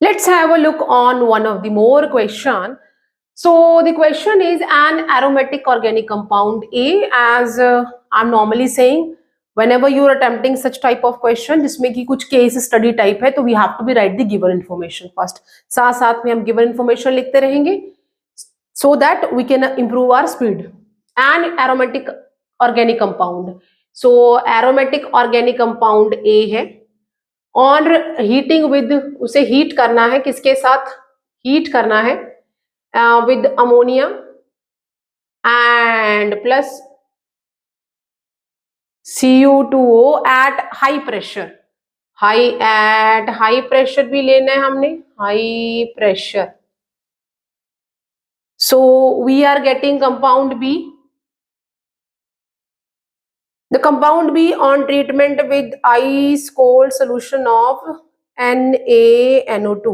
Let's have a look on one of the more question. So the question is an aromatic organic compound A, as I'm normally saying whenever you are attempting such type of question जिसमें कि कुछ case study type है, तो we have to be write the given information first. साथ साथ में हम given information लिखते रहेंगे so that we can improve our speed. An aromatic organic compound. So aromatic organic compound A है और हीटिंग विद, उसे हीट करना है, किसके साथ हीट करना है, with ammonia and plus Cu2O at high pressure. High pressure भी लेना है हमने, high pressure. So we are getting compound B. The compound B on treatment with ice cold solution of NaNO2.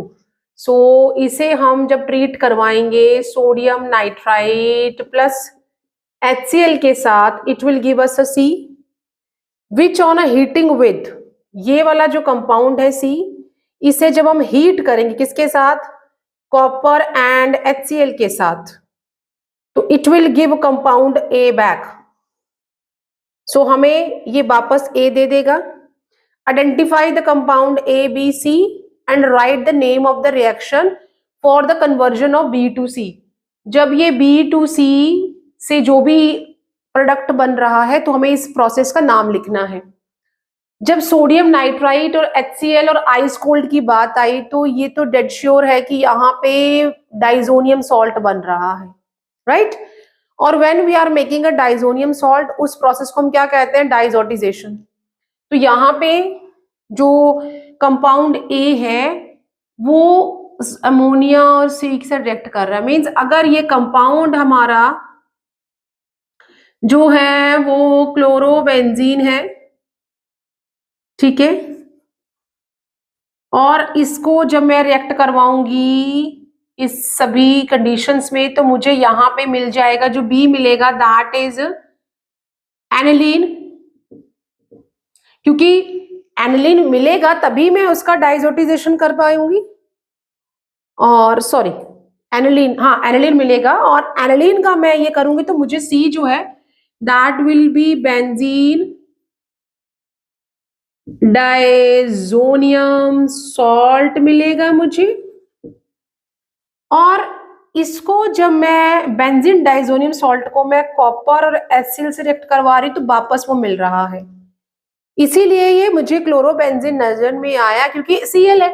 So इसे हम जब treat करवाएंगे sodium nitrite plus HCl के साथ, it will give us a C, which on a heating with, ये वाला जो compound है C, इसे जब हम हीट करेंगे किसके साथ, कॉपर एंड HCl के साथ, तो it will give compound A back. सो हमें ये वापस A दे देगा. Identify the compound ABC and right the name of the reaction for the conversion of B to C. जब ये B to C से जो भी प्रोडक्ट बन रहा है तो हमें इस प्रोसेस का नाम लिखना है. जब सोडियम नाइट्राइट और HCl और आइस कोल्ड की बात आई तो ये तो डेड श्योर है कि यहाँ पे डाइजोनियम सॉल्ट बन रहा है, राइट? और when we are making a diazonium salt, उस प्रोसेस को हम क्या कहते हैं, डाइजोटिजेशन. तो यहाँ पे जो कंपाउंड ए है वो अमोनिया और सी से रिएक्ट कर रहा है. मींस अगर ये कंपाउंड हमारा जो है वो क्लोरोबेंजीन है, ठीक है, और इसको जब मैं रिएक्ट करवाऊंगी इस सभी कंडीशंस में तो मुझे यहाँ पे मिल जाएगा, जो बी मिलेगा दैट इज एनिलीन. क्योंकि एनिलीन मिलेगा तभी मैं उसका डाइजोटिजेशन कर पाऊंगी. और सॉरी एनिलीन, हाँ एनिलीन मिलेगा और एनिलीन का मैं ये करूंगी तो मुझे सी जो है that will be benzene diazonium salt मिलेगा मुझे. और इसको जब मैं बेंजीन डाइजोनियम सॉल्ट को मैं कॉपर और HCl से रिएक्ट करवा रही तो वापस वो मिल रहा है. इसीलिए ये मुझे क्लोरोबेंजीन नजर में आया, क्योंकि Cl है,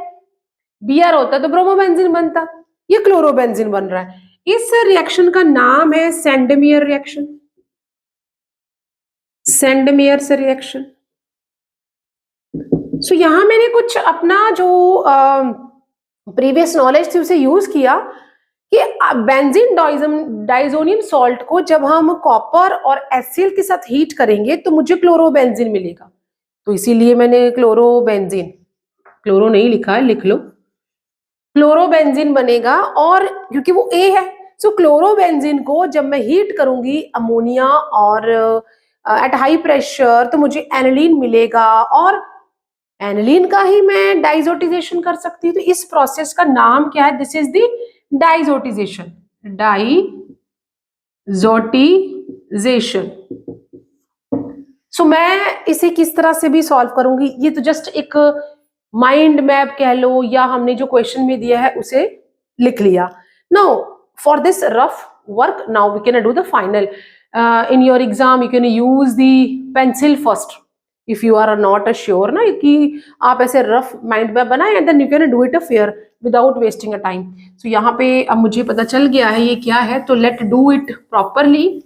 Br होता तो ब्रोमोबेंजीन बनता, ये क्लोरोबेंजीन बन रहा है. इस रिएक्शन का नाम है सेंडमेयर रिएक्शन. सेंडमेयर से रिएक्शन. सो यहां मैंने कुछ अपना जो प्रीवियस नॉलेज थी उसे यूज किया कि बेंजीन डाइजोनियम सॉल्ट को जब हम कॉपर और HCl के साथ हीट करेंगे तो मुझे क्लोरोबेंजीन मिलेगा. तो इसीलिए मैंने क्लोरोबेंजीन, क्लोरो नहीं लिखा है, लिख लो, क्लोरोबेंजीन बनेगा. और क्योंकि वो A है सो क्लोरोबेंजीन को जब मैं हीट करूंगी अमोनिया और एट हाई प्रेशर तो मुझे एनिलीन मिलेगा और एनिलीन का ही मैं डाइजोटिजेशन कर सकती हूँ. तो इस प्रोसेस का नाम क्या है, दिस इज द डाइजोटिजेशन. डाइजोटिजेशन. सो मैं इसे किस तरह से भी सॉल्व करूंगी, ये तो जस्ट एक माइंड मैप कह लो या हमने जो क्वेश्चन में दिया है उसे लिख लिया. Now for this rough work now we can do the final. In your exam you can use the pencil first if you are not sure ना, कि आप ऐसे रफ माइंड मैप बनाए and then you can do it a fair without wasting a time. So यहाँ पे अब मुझे पता चल गया है ये क्या है, तो लेट डू इट प्रॉपरली.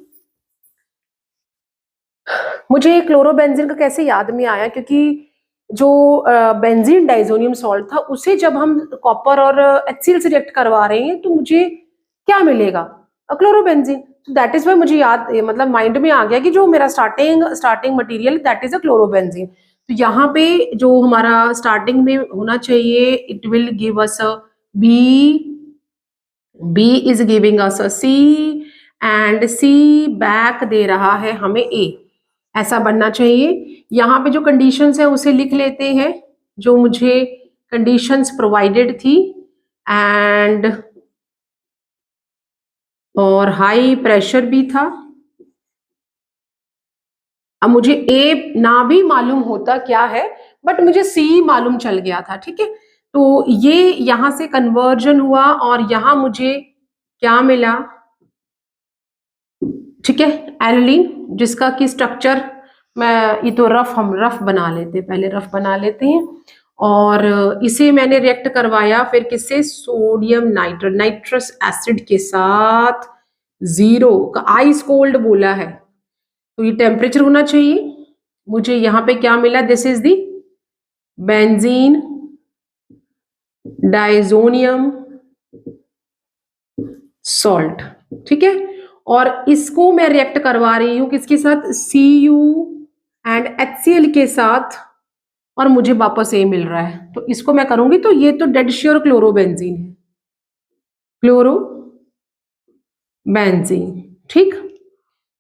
मुझे क्लोरोबेंजीन का कैसे याद में आया, क्योंकि जो बेंजीन डाइजोनियम सॉल्ट था उसे जब हम कॉपर और HCl से रिएक्ट करवा रहे हैं तो मुझे क्या मिलेगा, क्लोरोबेंजीन. दैट इज वाई मुझे याद, मतलब माइंड में आ गया कि जो मेरा starting material that is a chlorobenzene. तो यहाँ पे जो हमारा स्टार्टिंग में होना चाहिए, it will give us a B is giving us a C and C back दे रहा है हमें A. ऐसा बनना चाहिए. यहाँ पे जो कंडीशंस है उसे लिख लेते हैं, जो मुझे कंडीशंस प्रोवाइडेड थी. एंड और हाई प्रेशर भी था। अब मुझे ए ना भी मालूम होता क्या है, बट मुझे सी मालूम चल गया था, ठीक है। तो ये यहां से कन्वर्जन हुआ और यहां मुझे क्या मिला, ठीक है, एनिलीन, जिसका की स्ट्रक्चर मैं, ये तो हम रफ बना लेते हैं, पहले रफ बना लेते हैं। और इसे मैंने रिएक्ट करवाया फिर किससे, सोडियम नाइट्रस एसिड के साथ, 0 का आइस कोल्ड बोला है, तो ये टेम्परेचर होना चाहिए। मुझे यहाँ पे क्या मिला, this is the benzene diazonium salt, ठीक है। और इसको मैं रिएक्ट करवा रही हूं किसके साथ, Cu एंड HCl के साथ, और मुझे वापस ए मिल रहा है। तो इसको मैं करूंगी, तो ये तो डेड श्योर क्लोरोबेंजीन है, क्लोरोबेंजीन, ठीक।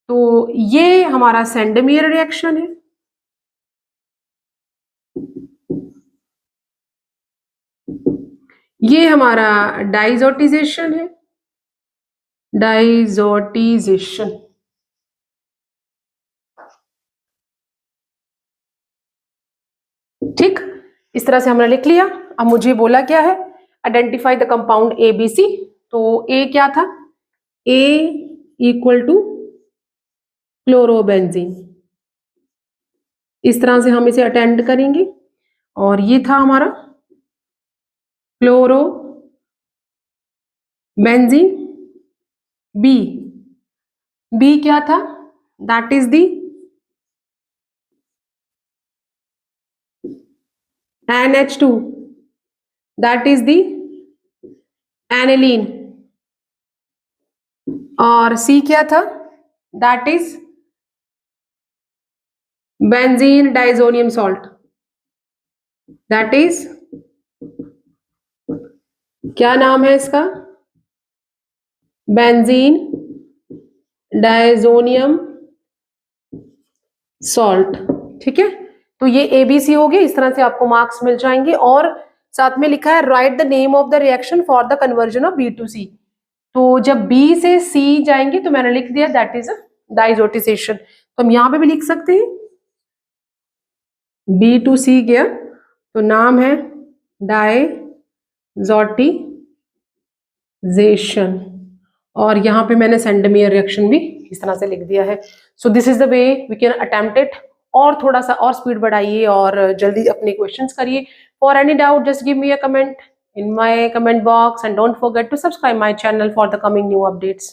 तो ये हमारा सेंडमियर रिएक्शन है। ये हमारा डाइजोटिजेशन है, डाइजोटिजेशन, ठीक। इस तरह से हमने लिख लिया। अब मुझे बोला क्या है, आइडेंटिफाई द कंपाउंड ABC। तो ए क्या था, A इक्वल टू क्लोरोबेंजीन, इस तरह से हम इसे अटेंड करेंगे। और ये था हमारा क्लोरोबेंजीन। बी क्या था, that is the NH2, that is the aniline. और सी क्या था, that is benzene diazonium salt, that is, क्या नाम है इसका, बेंजीन डाइजोनियम सॉल्ट, ठीक है। तो ये ABC हो गए। इस तरह से आपको मार्क्स मिल जाएंगे। और साथ में लिखा है right the name of the reaction for the conversion of B to C। तो जब B से C जाएंगे तो मैंने लिख दिया दैट इज डाइजोटिजेशन। तो हम यहां पे भी लिख सकते हैं, B to C गया तो नाम है डाइजोटिजेशन। और यहाँ पे मैंने सेंडमियर रिएक्शन भी इस तरह से लिख दिया है। So this is the way we can attempt it. और थोड़ा सा और स्पीड बढ़ाइए और जल्दी अपने क्वेश्चंस करिए। For any doubt just give me a comment in my comment box and don't forget to subscribe my channel for the coming new updates.